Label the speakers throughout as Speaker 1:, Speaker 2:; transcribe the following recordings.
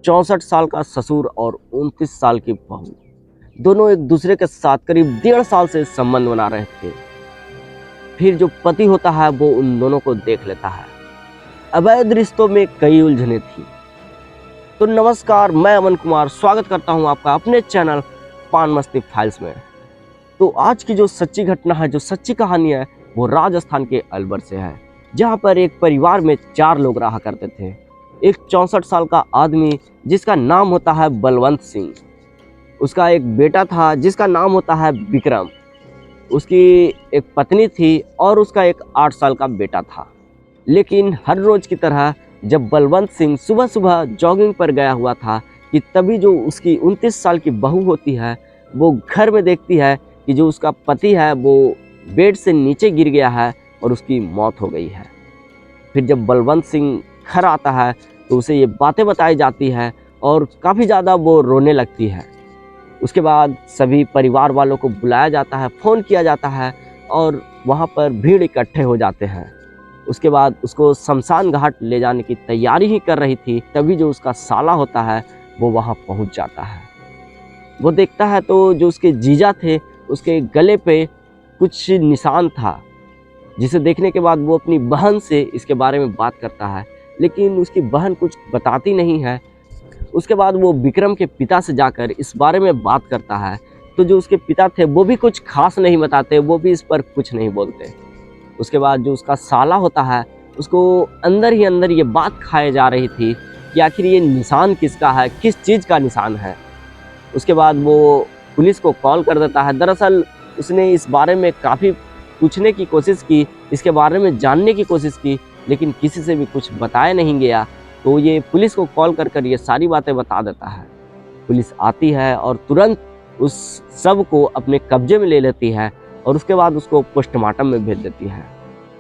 Speaker 1: 64 साल का ससुर और 29 साल की बहू, दोनों एक दूसरे के साथ करीब 1.5 साल से संबंध बना रहे थे। फिर जो पति होता है वो उन दोनों को देख लेता है। अवैध रिश्तों में कई उलझने थी। तो नमस्कार, मैं अमन कुमार स्वागत करता हूं आपका अपने चैनल पान मस्ती फाइल्स में। तो आज की जो सच्ची घटना है, जो सच्ची कहानी है, वो राजस्थान के अलवर से है, जहां पर एक परिवार में 4 लोग रहा करते थे। एक 64 साल का आदमी जिसका नाम होता है बलवंत सिंह, उसका एक बेटा था जिसका नाम होता है विक्रम, उसकी एक पत्नी थी और उसका एक 8 साल का बेटा था। लेकिन हर रोज की तरह जब बलवंत सिंह सुबह सुबह जॉगिंग पर गया हुआ था कि तभी जो उसकी 29 साल की बहू होती है वो घर में देखती है कि जो उसका पति है वो बेड से नीचे गिर गया है और उसकी मौत हो गई है। फिर जब बलवंत सिंह घर आता है तो उसे ये बातें बताई जाती है और काफ़ी ज़्यादा वो रोने लगती है। उसके बाद सभी परिवार वालों को बुलाया जाता है, फ़ोन किया जाता है और वहाँ पर भीड़ इकट्ठे हो जाते हैं। उसके बाद उसको शमशान घाट ले जाने की तैयारी ही कर रही थी, तभी जो उसका साला होता है वो वहाँ पहुँच जाता है। वो देखता है तो जो उसके जीजा थे उसके गले पे कुछ निशान था, जिसे देखने के बाद वो अपनी बहन से इसके बारे में बात करता है, लेकिन उसकी बहन कुछ बताती नहीं है। उसके बाद वो विक्रम के पिता से जाकर इस बारे में बात करता है, तो जो उसके पिता थे वो भी कुछ खास नहीं बताते, वो भी इस पर कुछ नहीं बोलते। उसके बाद जो उसका साला होता है उसको अंदर ही अंदर ये बात खाए जा रही थी कि आखिर ये निशान किसका है, किस चीज़ का निशान है। उसके बाद वो पुलिस को कॉल कर देता है। दरअसल उसने इस बारे में काफ़ी पूछने की कोशिश की, इसके बारे में जानने की कोशिश की, लेकिन किसी से भी कुछ बताया नहीं गया। तो ये पुलिस को कॉल कर कर ये सारी बातें बता देता है। पुलिस आती है और तुरंत उस सब को अपने कब्जे में ले लेती है और उसके बाद उसको पोस्टमार्टम में भेज देती है।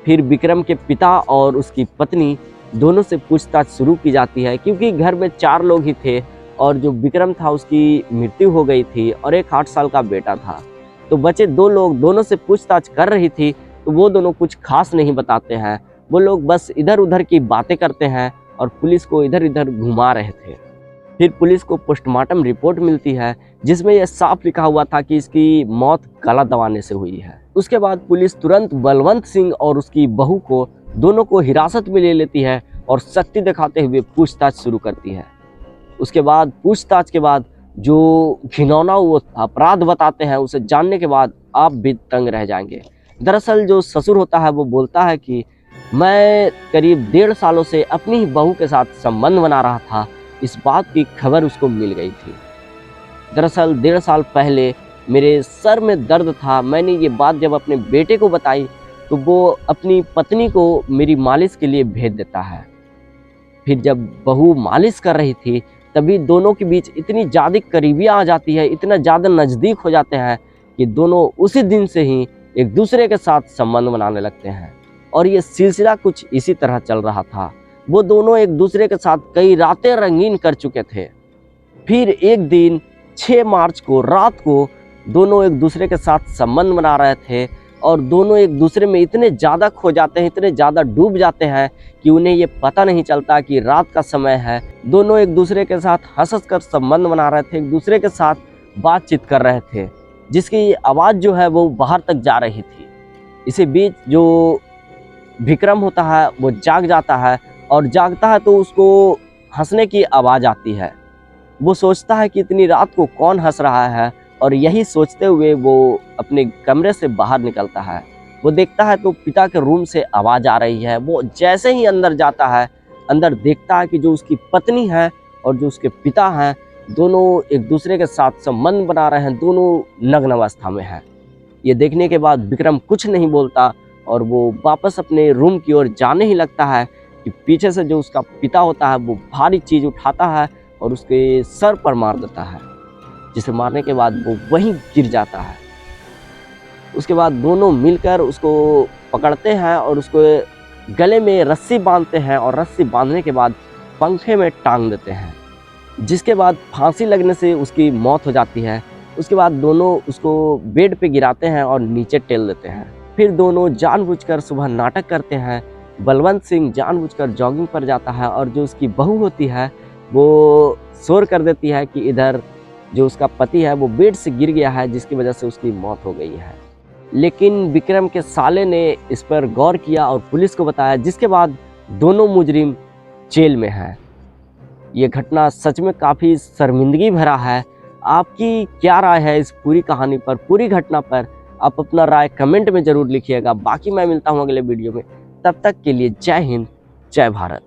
Speaker 1: फिर विक्रम के पिता और उसकी पत्नी दोनों से पूछताछ शुरू की जाती है, क्योंकि घर में 4 लोग ही थे और जो विक्रम था उसकी मृत्यु हो गई थी और एक 8 साल का बेटा था। तो बचे 2 लोग दोनों से पूछताछ कर रही थी, तो वो दोनों कुछ खास नहीं बताते हैं। वो लोग बस इधर उधर की बातें करते हैं और पुलिस को इधर इधर घुमा रहे थे। फिर पुलिस को पोस्टमार्टम रिपोर्ट मिलती है जिसमें यह साफ लिखा हुआ था कि इसकी मौत गला दबाने से हुई है। उसके बाद पुलिस तुरंत बलवंत सिंह और उसकी बहू को दोनों को हिरासत में ले लेती है और शक्ति दिखाते हुए पूछताछ शुरू करती है। उसके बाद पूछताछ के बाद जो घिनौना वो अपराध बताते हैं उसे जानने के बाद आप भी तंग रह जाएंगे। दरअसल जो ससुर होता है वो बोलता है कि मैं करीब 1.5 सालों से अपनी ही बहू के साथ संबंध बना रहा था, इस बात की खबर उसको मिल गई थी। दरअसल 1.5 साल पहले मेरे सर में दर्द था, मैंने ये बात जब अपने बेटे को बताई तो वो अपनी पत्नी को मेरी मालिश के लिए भेज देता है। फिर जब बहू मालिश कर रही थी तभी दोनों के बीच इतनी ज़्यादा करीबियाँ आ जाती है, इतना ज़्यादा नज़दीक हो जाते हैं कि दोनों उसी दिन से ही एक दूसरे के साथ संबंध बनाने लगते हैं। और ये सिलसिला कुछ इसी तरह चल रहा था। वो दोनों एक दूसरे के साथ कई रातें रंगीन कर चुके थे। फिर एक दिन 6 मार्च को रात को दोनों एक दूसरे के साथ संबंध बना रहे थे और दोनों एक दूसरे में इतने ज़्यादा खो जाते हैं, इतने ज़्यादा डूब जाते हैं कि उन्हें ये पता नहीं चलता कि रात का समय है। दोनों एक दूसरे के साथ हंस कर संबंध बना रहे थे, एक दूसरे के साथ बातचीत कर रहे थे, जिसकी आवाज़ जो है वो बाहर तक जा रही थी। इसी बीच जो विक्रम होता है वो जाग जाता है और जागता है तो उसको हंसने की आवाज़ आती है। वो सोचता है कि इतनी रात को कौन हंस रहा है, और यही सोचते हुए वो अपने कमरे से बाहर निकलता है। वो देखता है तो पिता के रूम से आवाज़ आ रही है। वो जैसे ही अंदर जाता है, अंदर देखता है कि जो उसकी पत्नी है और जो उसके पिता हैं दोनों एक दूसरे के साथ संबंध बना रहे हैं, दोनों नग्न अवस्था में हैं। ये देखने के बाद विक्रम कुछ नहीं बोलता और वो वापस अपने रूम की ओर जाने ही लगता है कि पीछे से जो उसका पिता होता है वो भारी चीज़ उठाता है और उसके सर पर मार देता है, जिसे मारने के बाद वो वहीं गिर जाता है। उसके बाद दोनों मिलकर उसको पकड़ते हैं और उसको गले में रस्सी बांधते हैं और रस्सी बांधने के बाद पंखे में टांग देते हैं, जिसके बाद फांसी लगने से उसकी मौत हो जाती है। उसके बाद दोनों उसको बेड पे गिराते हैं और नीचे टेल देते हैं। फिर दोनों जानबूझकर सुबह नाटक करते हैं। बलवंत सिंह जानबूझकर जॉगिंग पर जाता है और जो उसकी बहू होती है वो शोर कर देती है कि इधर जो उसका पति है वो बेड से गिर गया है, जिसकी वजह से उसकी मौत हो गई है। लेकिन विक्रम के साले ने इस पर गौर किया और पुलिस को बताया, जिसके बाद दोनों मुजरिम जेल में हैं। ये घटना सच में काफ़ी शर्मिंदगी भरा है। आपकी क्या राय है इस पूरी कहानी पर, पूरी घटना पर? आप अपना राय कमेंट में ज़रूर लिखिएगा। बाकी मैं मिलता हूँ अगले वीडियो में, तब तक के लिए जय हिंद, जय भारत।